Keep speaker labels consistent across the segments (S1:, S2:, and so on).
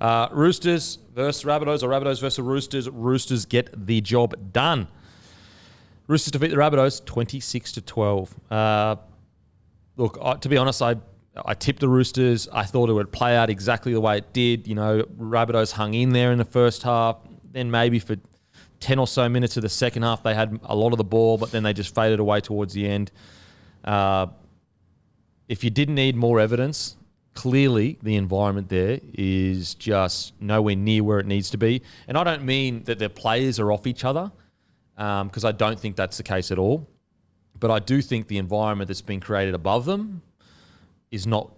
S1: Roosters versus Rabbitohs, or Rabbitohs versus Roosters. Roosters get the job done. Roosters defeat the Rabbitohs 26-12. Look, to be honest, I tipped the Roosters. I thought it would play out exactly the way it did. You know, Rabbitohs hung in there in the first half. Then maybe for 10 or so minutes of the second half, they had a lot of the ball, but then they just faded away towards the end. If you didn't need more evidence, clearly the environment there is just nowhere near where it needs to be. And I don't mean that their players are off each other, because I don't think that's the case at all. But I do think the environment that's been created above them is not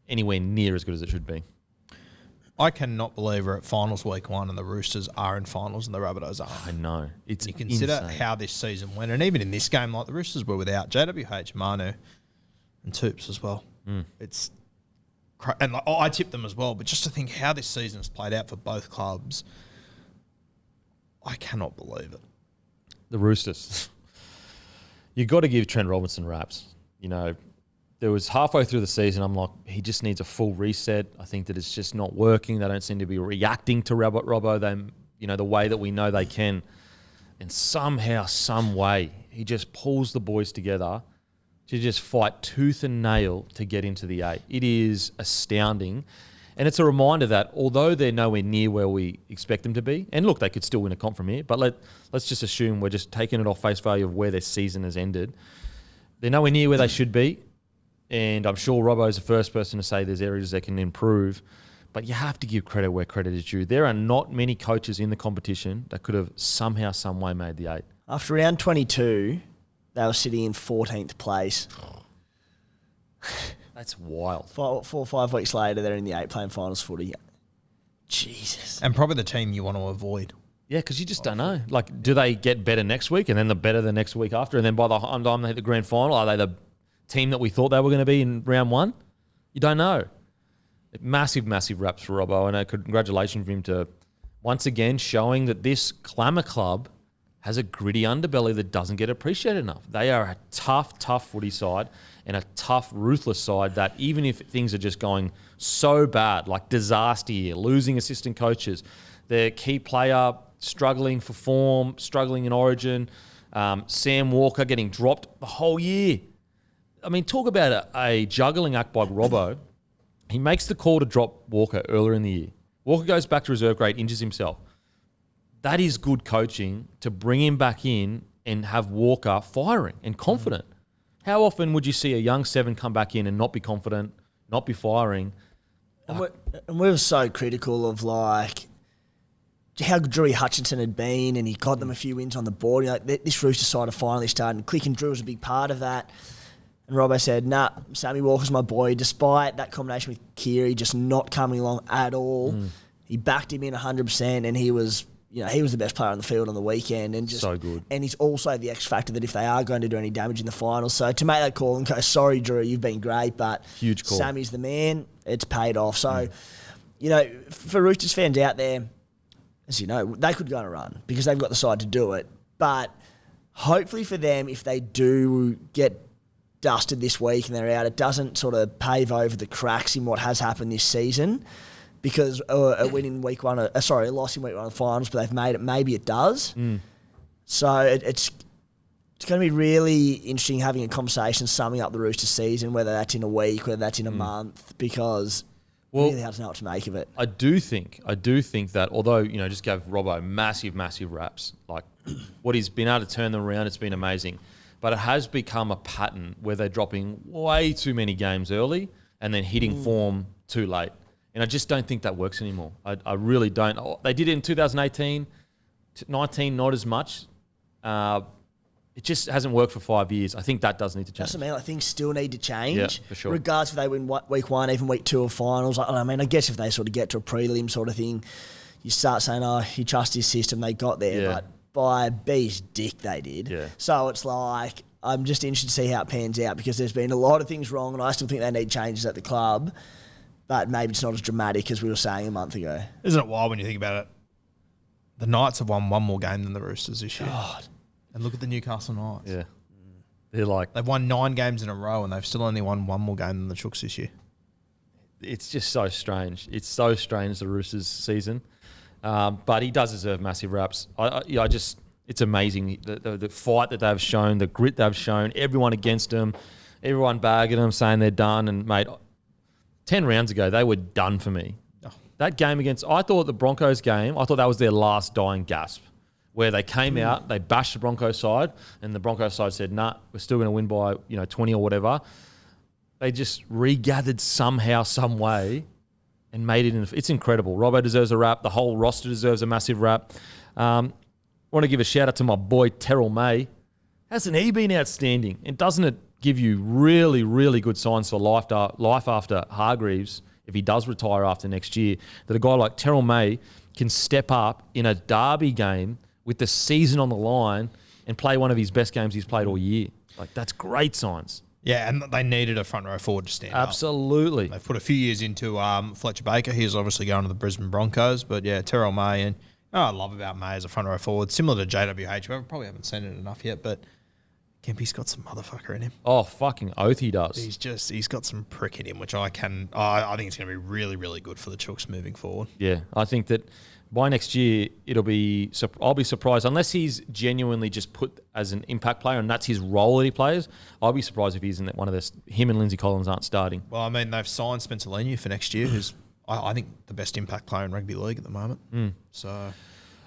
S1: anywhere near as good as it should be.
S2: I cannot believe we're at finals week 1 and the Roosters are in finals and the Rabbitohs aren't.
S1: I know. It's
S2: you consider
S1: insane.
S2: how this season went, and even in this game, like the Roosters were without JWH, Manu, and Toops as well. It's and like, I tipped them as well, but just to think how this season has played out for both clubs, I cannot believe it.
S1: The Roosters. You got to give Trent Robinson raps. You know, there was halfway through the season, I'm like, he just needs a full reset. I think that it's just not working. They don't seem to be reacting to Robbo, the way that we know they can. And somehow, some way, he just pulls the boys together to just fight tooth and nail to get into the 8. It is astounding. And it's a reminder that although they're nowhere near where we expect them to be, and look, they could still win a comp from here, but let's just assume we're just taking it off face value of where their season has ended. They're nowhere near where they should be, and I'm sure Robbo's the first person to say there's areas they can improve, but you have to give credit where credit is due. There are not many coaches in the competition that could have somehow, some way made the 8.
S3: After round 22, they were sitting in 14th place.
S1: That's wild.
S3: 4 or 5 weeks later, they're in the 8 playing finals footy. Jesus.
S2: And probably the team you want to avoid.
S1: Yeah, because you just don't know. Like, do they get better next week and then the better the next week after? And then by the time they hit the grand final, are they the team that we thought they were going to be in round 1? You don't know. Massive, massive raps for Robbo. And congratulations for him to once again showing that this Clamour club has a gritty underbelly that doesn't get appreciated enough. They are a tough, tough footy side and a tough, ruthless side that even if things are just going so bad, like disaster year, losing assistant coaches, their key player struggling for form, struggling in Origin, Sam Walker getting dropped the whole year. I mean, talk about a juggling act by Robbo. He makes the call to drop Walker earlier in the year. Walker goes back to reserve grade, injures himself. That is good coaching to bring him back in and have Walker firing and confident. How often would you see a young 7 come back in and not be confident, not be firing?
S3: And we were so critical of like how Drewy Hutchinson had been, and he got them a few wins on the board. This Rooster side have finally started. Click and Drew was a big part of that. And Robbo said, nah, Sammy Walker's my boy. Despite that combination with Keary just not coming along at all, he backed him in 100%, and he was the best player on the field on the weekend, and just
S1: so good.
S3: And he's also the X factor that if they are going to do any damage in the finals. So to make that call and go, sorry, Drew, you've been great, but
S1: huge call.
S3: Sammy's the man. It's paid off. So, for Roosters fans out there, as you know, they could go on a run because they've got the side to do it. But hopefully for them, if they do get dusted this week and they're out, it doesn't sort of pave over the cracks in what has happened this season. Because a win in week 1, a loss in week 1 of the finals, but they've made it. Maybe it does. So it's going to be really interesting having a conversation summing up the Roosters season, whether that's in a week, whether that's in a month, because really hard to know what to make of it.
S1: I do think that although just gave Robbo massive, massive raps, like what he's been able to turn them around, it's been amazing. But it has become a pattern where they're dropping way too many games early and then hitting form too late. And I just don't think that works anymore. I really don't. They did it in 2018, 19, not as much. It just hasn't worked for 5 years. I think that does need to change.
S3: That's what I mean. Like, things still need to change.
S1: Yeah, for sure.
S3: Regardless if they win week 1, even week 2 of finals. I guess if they sort of get to a prelim sort of thing, you start saying, oh, he trusts his system. They got there.
S1: Yeah.
S3: But by B's dick, they did.
S1: Yeah.
S3: So it's like, I'm just interested to see how it pans out because there's been a lot of things wrong and I still think they need changes at the club. But maybe it's not as dramatic as we were saying a month ago.
S2: Isn't it wild when you think about it? The Knights have won one more game than the Roosters this year.
S3: God.
S2: And look at the Newcastle Knights.
S1: Yeah. They're like...
S2: They've won 9 games in a row and they've still only won one more game than the Chooks this year.
S1: it's just so strange. It's so strange, the Roosters season. But he does deserve massive raps. It's amazing the fight that they've shown, the grit they've shown, everyone against them, everyone bagging them, saying they're done. And, mate, 10 rounds ago, they were done for me. Oh. That game I thought the Broncos game, I thought that was their last dying gasp, where they came out, they bashed the Broncos side, and the Broncos side said, nah, we're still going to win by 20 or whatever. They just regathered somehow, some way, and made it. It's incredible. Robbo deserves a rap. The whole roster deserves a massive rap. I want to give a shout out to my boy Terrell May. Hasn't he been outstanding? And doesn't it give you really, really good signs for life after Hargreaves, if he does retire after next year, that a guy like Terrell May can step up in a derby game with the season on the line and play one of his best games he's played all year. Like, that's great signs.
S2: Yeah, and they needed a front row forward to stand
S1: Absolutely.
S2: up. They've put a few years into Fletcher Baker. He's obviously going to the Brisbane Broncos. But, yeah, Terrell May. And I love about May as a front row forward. Similar to JWH. We probably haven't seen it enough yet, but Kempy's got some motherfucker in him.
S1: Oh, fucking oath he does.
S2: He's got some prick in him, which I think it's going to be really, really good for the Chooks moving forward.
S1: Yeah, I think that by next year, I'll be surprised, unless he's genuinely just put as an impact player and that's his role that he plays. I'll be surprised if he's in one of this. Him and Lindsay Collins aren't starting.
S2: Well, I mean, they've signed Spencer Leniu for next year, who's I think the best impact player in rugby league at the moment. So,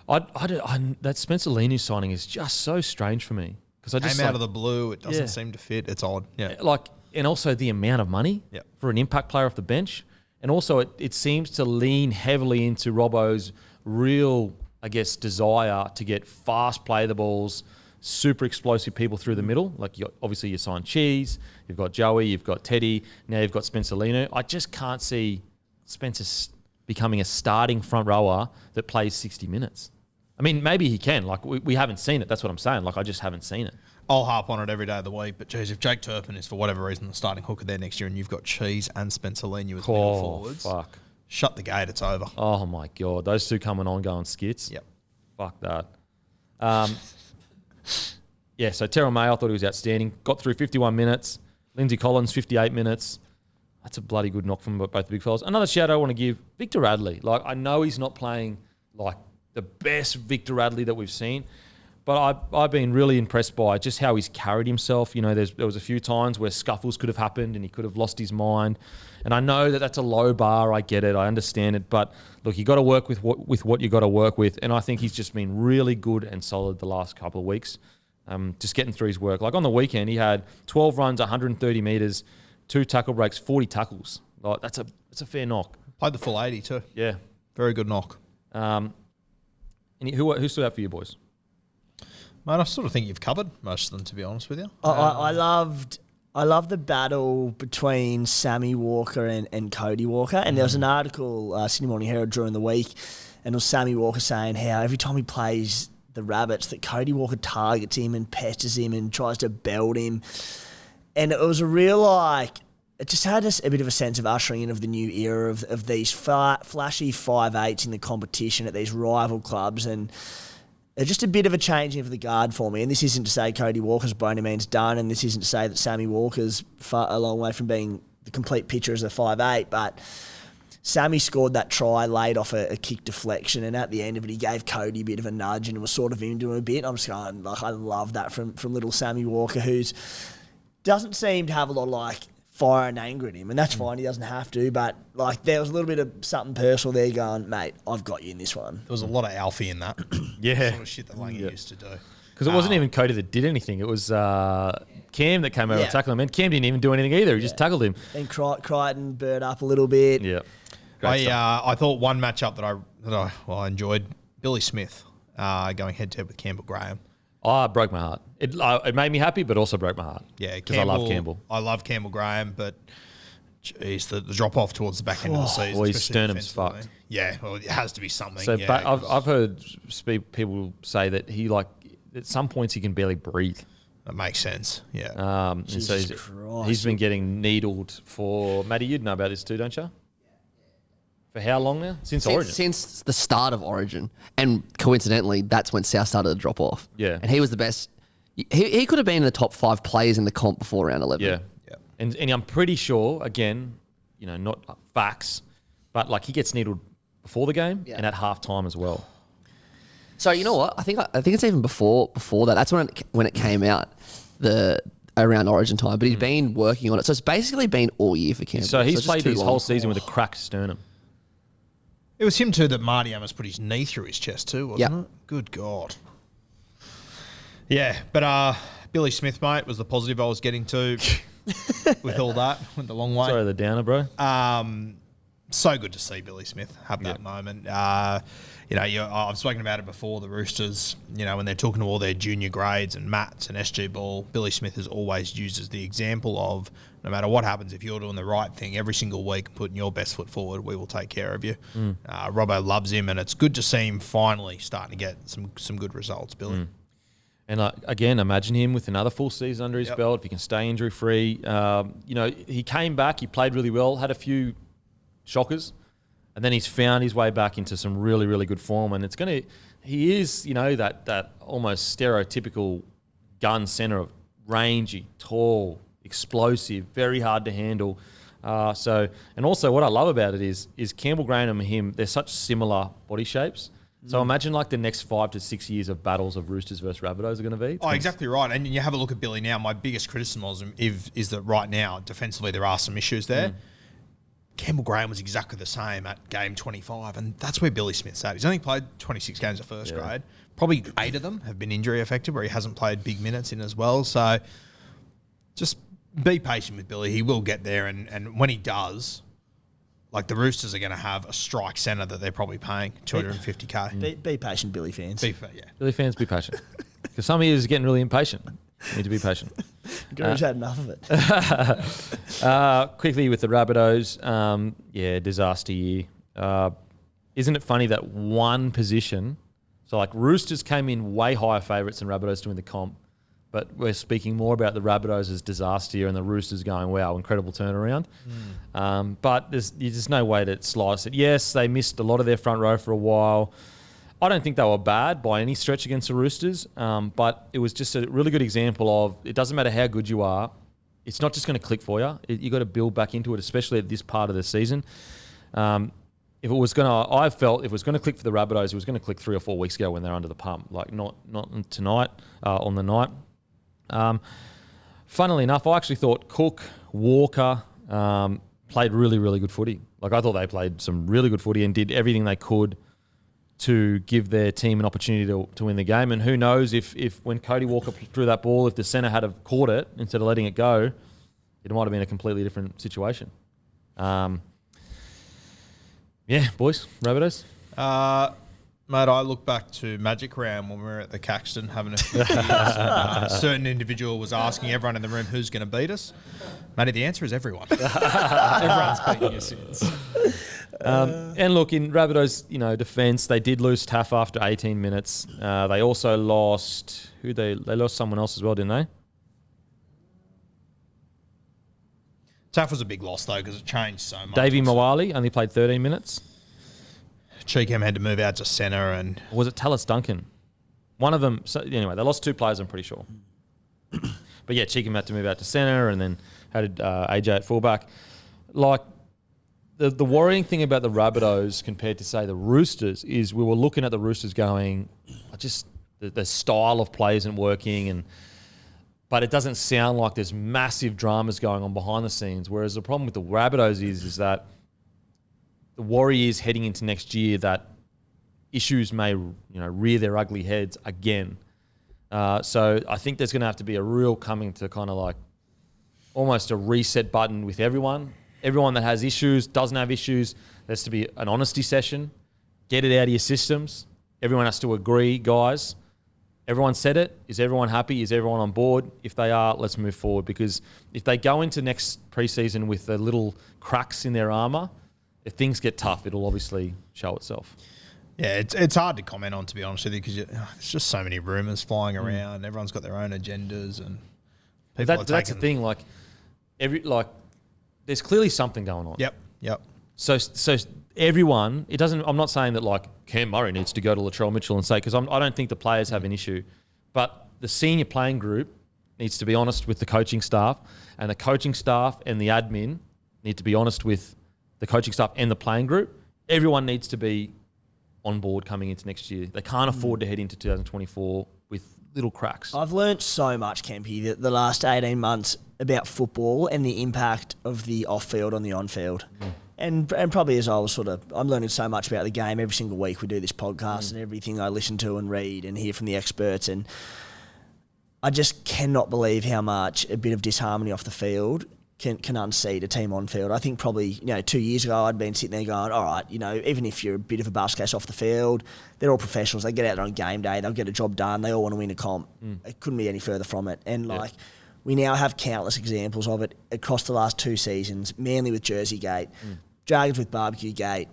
S1: that Spencer Leniu signing is just so strange for me, because I just
S2: came out of the blue. It doesn't seem to fit. It's odd. Yeah,
S1: and also the amount of money for an impact player off the bench, and also it seems to lean heavily into Robbo's real, I guess, desire to get fast play the balls, super explosive people through the middle. Like, obviously you signed Cheese, you've got Joey, you've got Teddy, now you've got Spencer Leniu. I just can't see Spencer becoming a starting front rower that plays 60 minutes. I mean, maybe he can. Like, we haven't seen it. That's what I'm saying. Like, I just haven't seen it.
S2: I'll harp on it every day of the week, but geez, if Jake Turpin is for whatever reason the starting hooker there next year, and you've got Cheese and Spencer Leniu as middle forwards,
S1: fuck.
S2: Shut the gate, it's over.
S1: Oh, my God. Those two coming on going skits.
S2: Yep.
S1: Fuck that. Yeah, so Terrell May, I thought he was outstanding. Got through 51 minutes. Lindsay Collins, 58 minutes. That's a bloody good knock from both the big fellas. Another shout I want to give, Victor Radley. Like, I know he's not playing like the best Victor Radley that we've seen, but I've been really impressed by just how he's carried himself. You know, there was a few times where scuffles could have happened and he could have lost his mind. And I know that that's a low bar. I get it. I understand it. But look, you got to work with what you got to work with. And I think he's just been really good and solid the last couple of weeks, just getting through his work. Like on the weekend, he had 12 runs, 130 metres, 2 tackle breaks, 40 tackles. Like, that's a fair knock.
S2: Played the full 80 too.
S1: Yeah.
S2: Very good knock.
S1: And who stood out for you boys?
S2: Mate, I sort of think you've covered most of them, to be honest with you.
S3: I love the battle between Sammy Walker and Cody Walker. And there was an article, Sydney Morning Herald during the week, and it was Sammy Walker saying how every time he plays the Rabbits, that Cody Walker targets him and pesters him and tries to belt him. And it was a real, it just had a bit of a sense of ushering in of the new era of these flashy 5'8" in the competition at these rival clubs. And just a bit of a changing of the guard for me. And this isn't to say Cody Walker's by any means done, and this isn't to say that Sammy Walker's a long way from being the complete picture as a 5'8", but Sammy scored that try late off a kick deflection, and at the end of it, he gave Cody a bit of a nudge and was sort of into him a bit. I'm just going, like, I love that from little Sammy Walker, who's doesn't seem to have a lot of, fire and anger in him, and that's fine. He doesn't have to, but there was a little bit of something personal there going, mate, I've got you in this one.
S2: There was a lot of Alfie in that.
S1: Yeah.
S2: Sort of shit that Lange used to do.
S1: Because it wasn't even Cody that did anything. It was Cam that came over and tackled him. And Cam didn't even do anything either. He just tackled him.
S3: And Crichton burred up a little bit.
S1: Yeah.
S2: I thought one matchup that I enjoyed, Billy Smith going head-to-head with Campbell Graham.
S1: Oh, it broke my heart. It made me happy, but also broke my heart.
S2: Yeah,
S1: because I love Campbell.
S2: I love Campbell Graham, but geez, the drop off towards the back end of the season.
S1: Well, his sternum's fucked.
S2: Yeah, well, it has to be something.
S1: So, but I've heard people say that at some points he can barely breathe.
S2: That makes sense. Yeah.
S3: Jesus Christ.
S1: He's been getting needled for. Matty, you'd know about this too, don't you? For how long now? Since Origin?
S4: Since the start of Origin. And coincidentally, that's when South started to drop off.
S1: Yeah.
S4: And he was the best. He could have been in the top 5 players in the comp before round 11.
S1: Yeah. And I'm pretty sure, again, not facts, but like he gets needled before the game and at halftime as well.
S4: So you know what? I think it's even before that. That's when it came out around Origin time. But he'd been working on it, so it's basically been all year for Campbell.
S1: So he's played his
S4: long.
S1: whole season with a cracked sternum.
S2: It was him too that Marty almost put his knee through his chest too, wasn't it? Good God. Yeah, but Billy Smith, mate, was the positive I was getting to with all that. Went the long way.
S1: Sorry, the downer, bro.
S2: So good to see Billy Smith have that moment. I've spoken about it before, the Roosters, when they're talking to all their junior grades and Mats and SG Ball, Billy Smith is always used as the example of no matter what happens, if you're doing the right thing every single week and putting your best foot forward, we will take care of you. Robbo loves him, and it's good to see him finally starting to get some good results, Billy.
S1: And again, imagine him with another full season under his belt, if he can stay injury-free. He came back, he played really well, had a few shockers, and then he's found his way back into some really, really good form. And he is, that almost stereotypical gun centre of rangy, tall, explosive, very hard to handle. And also what I love about it is Campbell Graham and him, they're such similar body shapes. So imagine like the next 5 to 6 years of battles of Roosters versus Rabbitohs are going to be.
S2: Oh, exactly right. And you have a look at Billy now. My biggest criticism is that right now, defensively, there are some issues there. Campbell Graham was exactly the same at game 25, and that's where Billy Smith's at. He's only played 26 games at first grade. Probably 8 of them have been injury affected, where he hasn't played big minutes in as well. So just be patient with Billy. He will get there, and when he does, like the Roosters are going to have a strike centre that they're probably paying $250K.
S3: Be patient, Billy fans.
S1: Billy fans, be patient. Because some of you is getting really impatient. You need to be patient.
S3: Guru's had enough of it.
S1: Quickly with the Rabbitohs, disaster year. Isn't it funny that one position, so like Roosters came in way higher favourites than Rabbitohs to win the comp, but we're speaking more about the Rabbitohs as disaster year and the Roosters going, wow, incredible turnaround. But there's just no way to slice it. Yes, they missed a lot of their front row for a while. I don't think they were bad by any stretch against the Roosters, but it was just a really good example of it doesn't matter how good you are, it's not just going to click for you. You got to build back into it, especially at this part of the season. I felt if it was going to click for the Rabbitohs, it was going to click 3 or 4 weeks ago when they're under the pump, like not tonight on the night. Funnily enough, I actually thought Cook, Walker played really, really good footy. Like I thought they played some really good footy and did everything they could to give their team an opportunity to win the game. And who knows if when Cody Walker threw that ball, if the centre had have caught it instead of letting it go, it might have been a completely different situation. Boys, Rabbitohs.
S2: Mate, I look back to Magic Round when we were at the Caxton having a few beers. A certain individual was asking everyone in the room who's going to beat us. Matey, the answer is everyone. Everyone's beating us since.
S1: And look, in Rabbitohs, defence, they did lose Taff after 18 minutes. They also lost they lost someone else as well, didn't they?
S2: Taff was a big loss though because it changed so much.
S1: Davey Mawali only played 13 minutes.
S2: Cheekham had to move out to centre and...
S1: Or was it Tallis Duncan? One of them... So anyway, they lost 2 players, I'm pretty sure. But yeah, Cheekham had to move out to centre and then had AJ at fullback. Like, the worrying thing about the Rabbitohs compared to, say, the Roosters is we were looking at the Roosters going, just the style of play isn't working, but it doesn't sound like there's massive dramas going on behind the scenes, whereas the problem with the Rabbitohs is that the worry is heading into next year that issues may, rear their ugly heads again. So I think there's going to have to be a real coming to kind of like almost a reset button with everyone. Everyone that has issues, doesn't have issues, there has to be an honesty session. Get it out of your systems. Everyone has to agree, guys. Everyone said it. Is everyone happy? Is everyone on board? If they are, let's move forward. Because if they go into next preseason with the little cracks in their armour, if things get tough, it'll obviously show itself.
S2: Yeah, it's hard to comment on, to be honest with you, because there's just so many rumours flying around. Everyone's got their own agendas, and people
S1: that's the thing. There's clearly something going on.
S2: Yep.
S1: So everyone, it doesn't. I'm not saying that like Cam Murray needs to go to Latrell Mitchell and say, because I don't think the players have an issue, but the senior playing group needs to be honest with the coaching staff, and the coaching staff and the admin need to be honest with the coaching staff and the playing group. Everyone needs to be on board coming into next year. They can't afford to head into 2024 with little cracks.
S3: I've learnt so much, Kempy, the last 18 months about football and the impact of the off-field on the on-field. And probably as I'm learning so much about the game every single week. We do this podcast and everything I listen to and read and hear from the experts. And I just cannot believe how much a bit of disharmony off the field can unseat a team on field. I think probably 2 years ago I'd been sitting there going, all right, even if you're a bit of a basket case off the field, they're all professionals. They get out there on game day, they'll get a job done. They all want to win a comp. It couldn't be any further from it. And we now have countless examples of it across the last 2 seasons. Manly with Jersey Gate, Dragons with Barbecue Gate,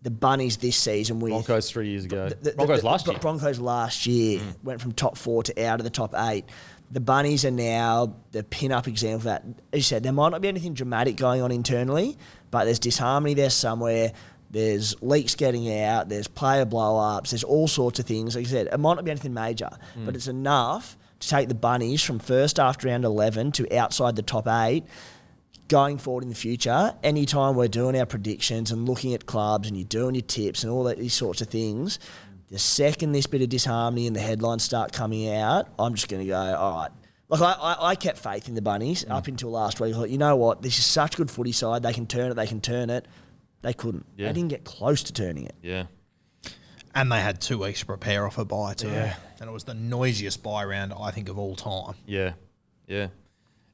S3: the Bunnies this season with
S1: Broncos 3 years ago. Broncos last year.
S3: Broncos last year went from top 4 to out of the top 8. The Bunnies are now the pin-up example of that. As you said, there might not be anything dramatic going on internally, but there's disharmony there somewhere. There's leaks getting out. There's player blow-ups. There's all sorts of things. Like I said, it might not be anything major, but it's enough to take the Bunnies from first after round 11 to outside the top 8 going forward in the future. Anytime we're doing our predictions and looking at clubs and you're doing your tips and all these sorts of things, the second this bit of disharmony and the headlines start coming out, I'm just going to go, all right. Like I kept faith in the Bunnies up until last week. I thought, you know what, this is such a good footy side. They can turn it. They couldn't.
S1: Yeah.
S3: They didn't get close to turning it.
S1: Yeah.
S2: And they had 2 weeks to prepare off a bye too. Yeah. And it was the noisiest bye round, I think, of all time.
S1: Yeah. Yeah.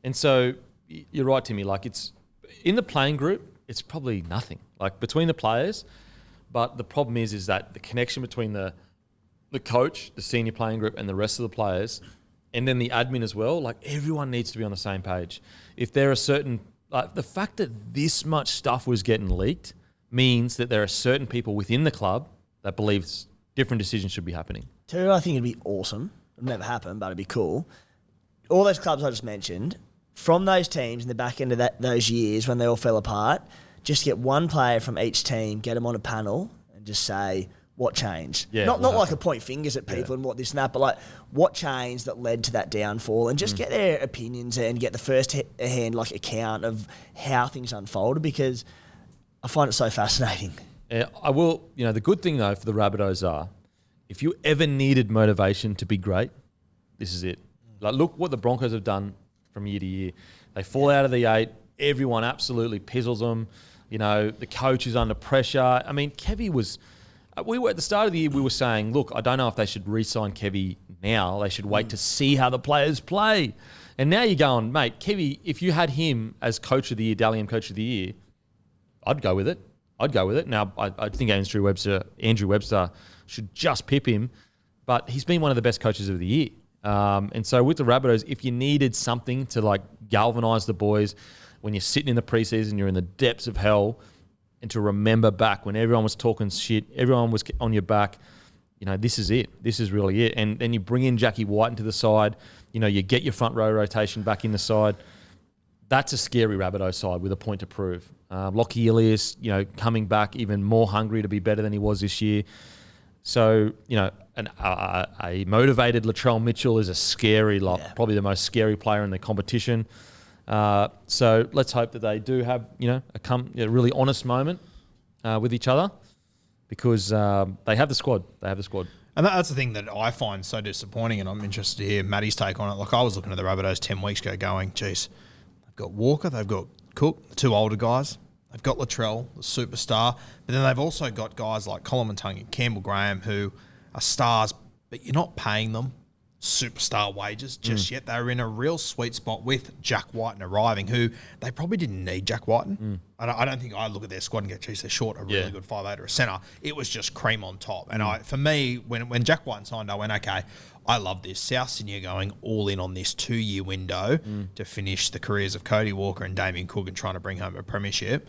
S1: And so you're right, Timmy. Like, it's in the playing group, it's probably nothing. Like, between the players. But the problem is that the connection between the coach, the senior playing group, and the rest of the players, and then the admin as well, like, everyone needs to be on the same page. If there are certain... Like, the fact that this much stuff was getting leaked means that there are certain people within the club that believes different decisions should be happening.
S3: Tell you, I think it'd be awesome. It'll never happen, but it'd be cool. All those clubs I just mentioned, from those teams in the back end of those years when they all fell apart, just get one player from each team, get them on a panel, and just say what changed.
S1: Yeah,
S3: not like a point fingers at people and what this and that, but like what changed that led to that downfall, and just get their opinions and get the first hand like account of how things unfolded, because I find it so fascinating.
S1: I will. The good thing though for the Rabbitohs are, if you ever needed motivation to be great, this is it. Like, look what the Broncos have done from year to year. They fall out of the 8. Everyone absolutely pizzles them. The coach is under pressure. I mean, Kevy was... We were at the start of the year, we were saying, look, I don't know if they should re-sign Kevy now. They should wait to see how the players play. And now you're going, mate, Kevy, if you had him as coach of the year, Dally M coach of the year, I'd go with it. Now, I think Andrew Webster should just pip him, but he's been one of the best coaches of the year. And so with the Rabbitohs, if you needed something to like galvanise the boys when you're sitting in the preseason, you're in the depths of hell, and to remember back when everyone was talking shit, everyone was on your back, this is it. This is really it. And then you bring in Jackie White into the side, you get your front row rotation back in the side. That's a scary Rabbitohs side with a point to prove. Lockie Ilias, coming back even more hungry to be better than he was this year. So, a motivated Latrell Mitchell is a scary lot, probably the most scary player in the competition. So let's hope that they do have, a really honest moment with each other, because they have the squad.
S2: And that's the thing that I find so disappointing, and I'm interested to hear Matty's take on it. Like, I was looking at the Rabbitohs 10 weeks ago going, geez, they've got Walker, they've got Cook, the 2 older guys. They've got Latrell, the superstar. But then they've also got guys like Colin Muntungi, Campbell Graham, who are stars, but you're not paying them superstar wages just yet. They were in a real sweet spot with Jack Whiten arriving, who they probably didn't need Jack Whiten. I don't think I look at their squad and go, geez, they're short a really good 5'8" or a centre. It was just cream on top. And for me, when Jack Whiten signed, I went, okay, I love this. South Sydney are going all in on this 2-year window to finish the careers of Cody Walker and Damien Cook and trying to bring home a premiership.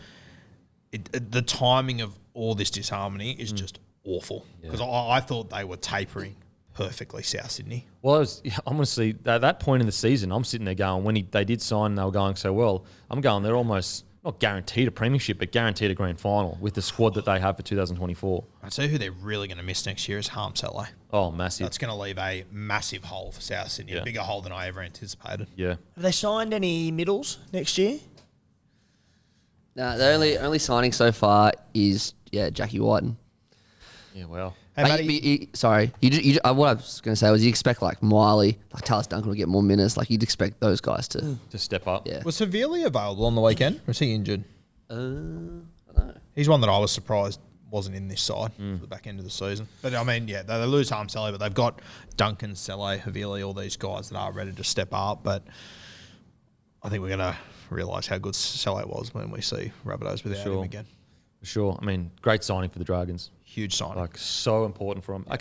S2: The timing of all this disharmony is just awful, because I thought they were tapering perfectly, South Sydney.
S1: Well, honestly, at that point in the season, I'm sitting there going, when they did sign, they were going so well. I'm going, they're almost not guaranteed a premiership, but guaranteed a grand final with the squad that they have for 2024.
S2: I'd say who they're really going to miss next year is Harms LA.
S1: Oh, massive.
S2: That's going to leave a massive hole for South Sydney, a bigger hole than I ever anticipated.
S1: Yeah.
S3: Have they signed any middles next year?
S4: Nah, the only signing so far is Jackie Whiten.
S1: Yeah, well.
S2: Hey, Matty,
S4: Sorry, what I was going to say was you expect like Miley, like Talis Duncan will get more minutes. Like you'd expect those guys to
S1: step up.
S4: Yeah.
S2: was Havili available on the weekend? Or was he injured?
S4: I don't know.
S2: He's one that I was surprised wasn't in this side for the back end of the season. But I mean, yeah, they lose Harm Sally, but they've got Duncan, Selle, Havili, all these guys that are ready to step up. But I think we're going to realise how good Selle was when we see Rabbitohs without him again.
S1: For sure. I mean, great signing for the Dragons.
S2: Huge signing.
S1: Like, so important for them.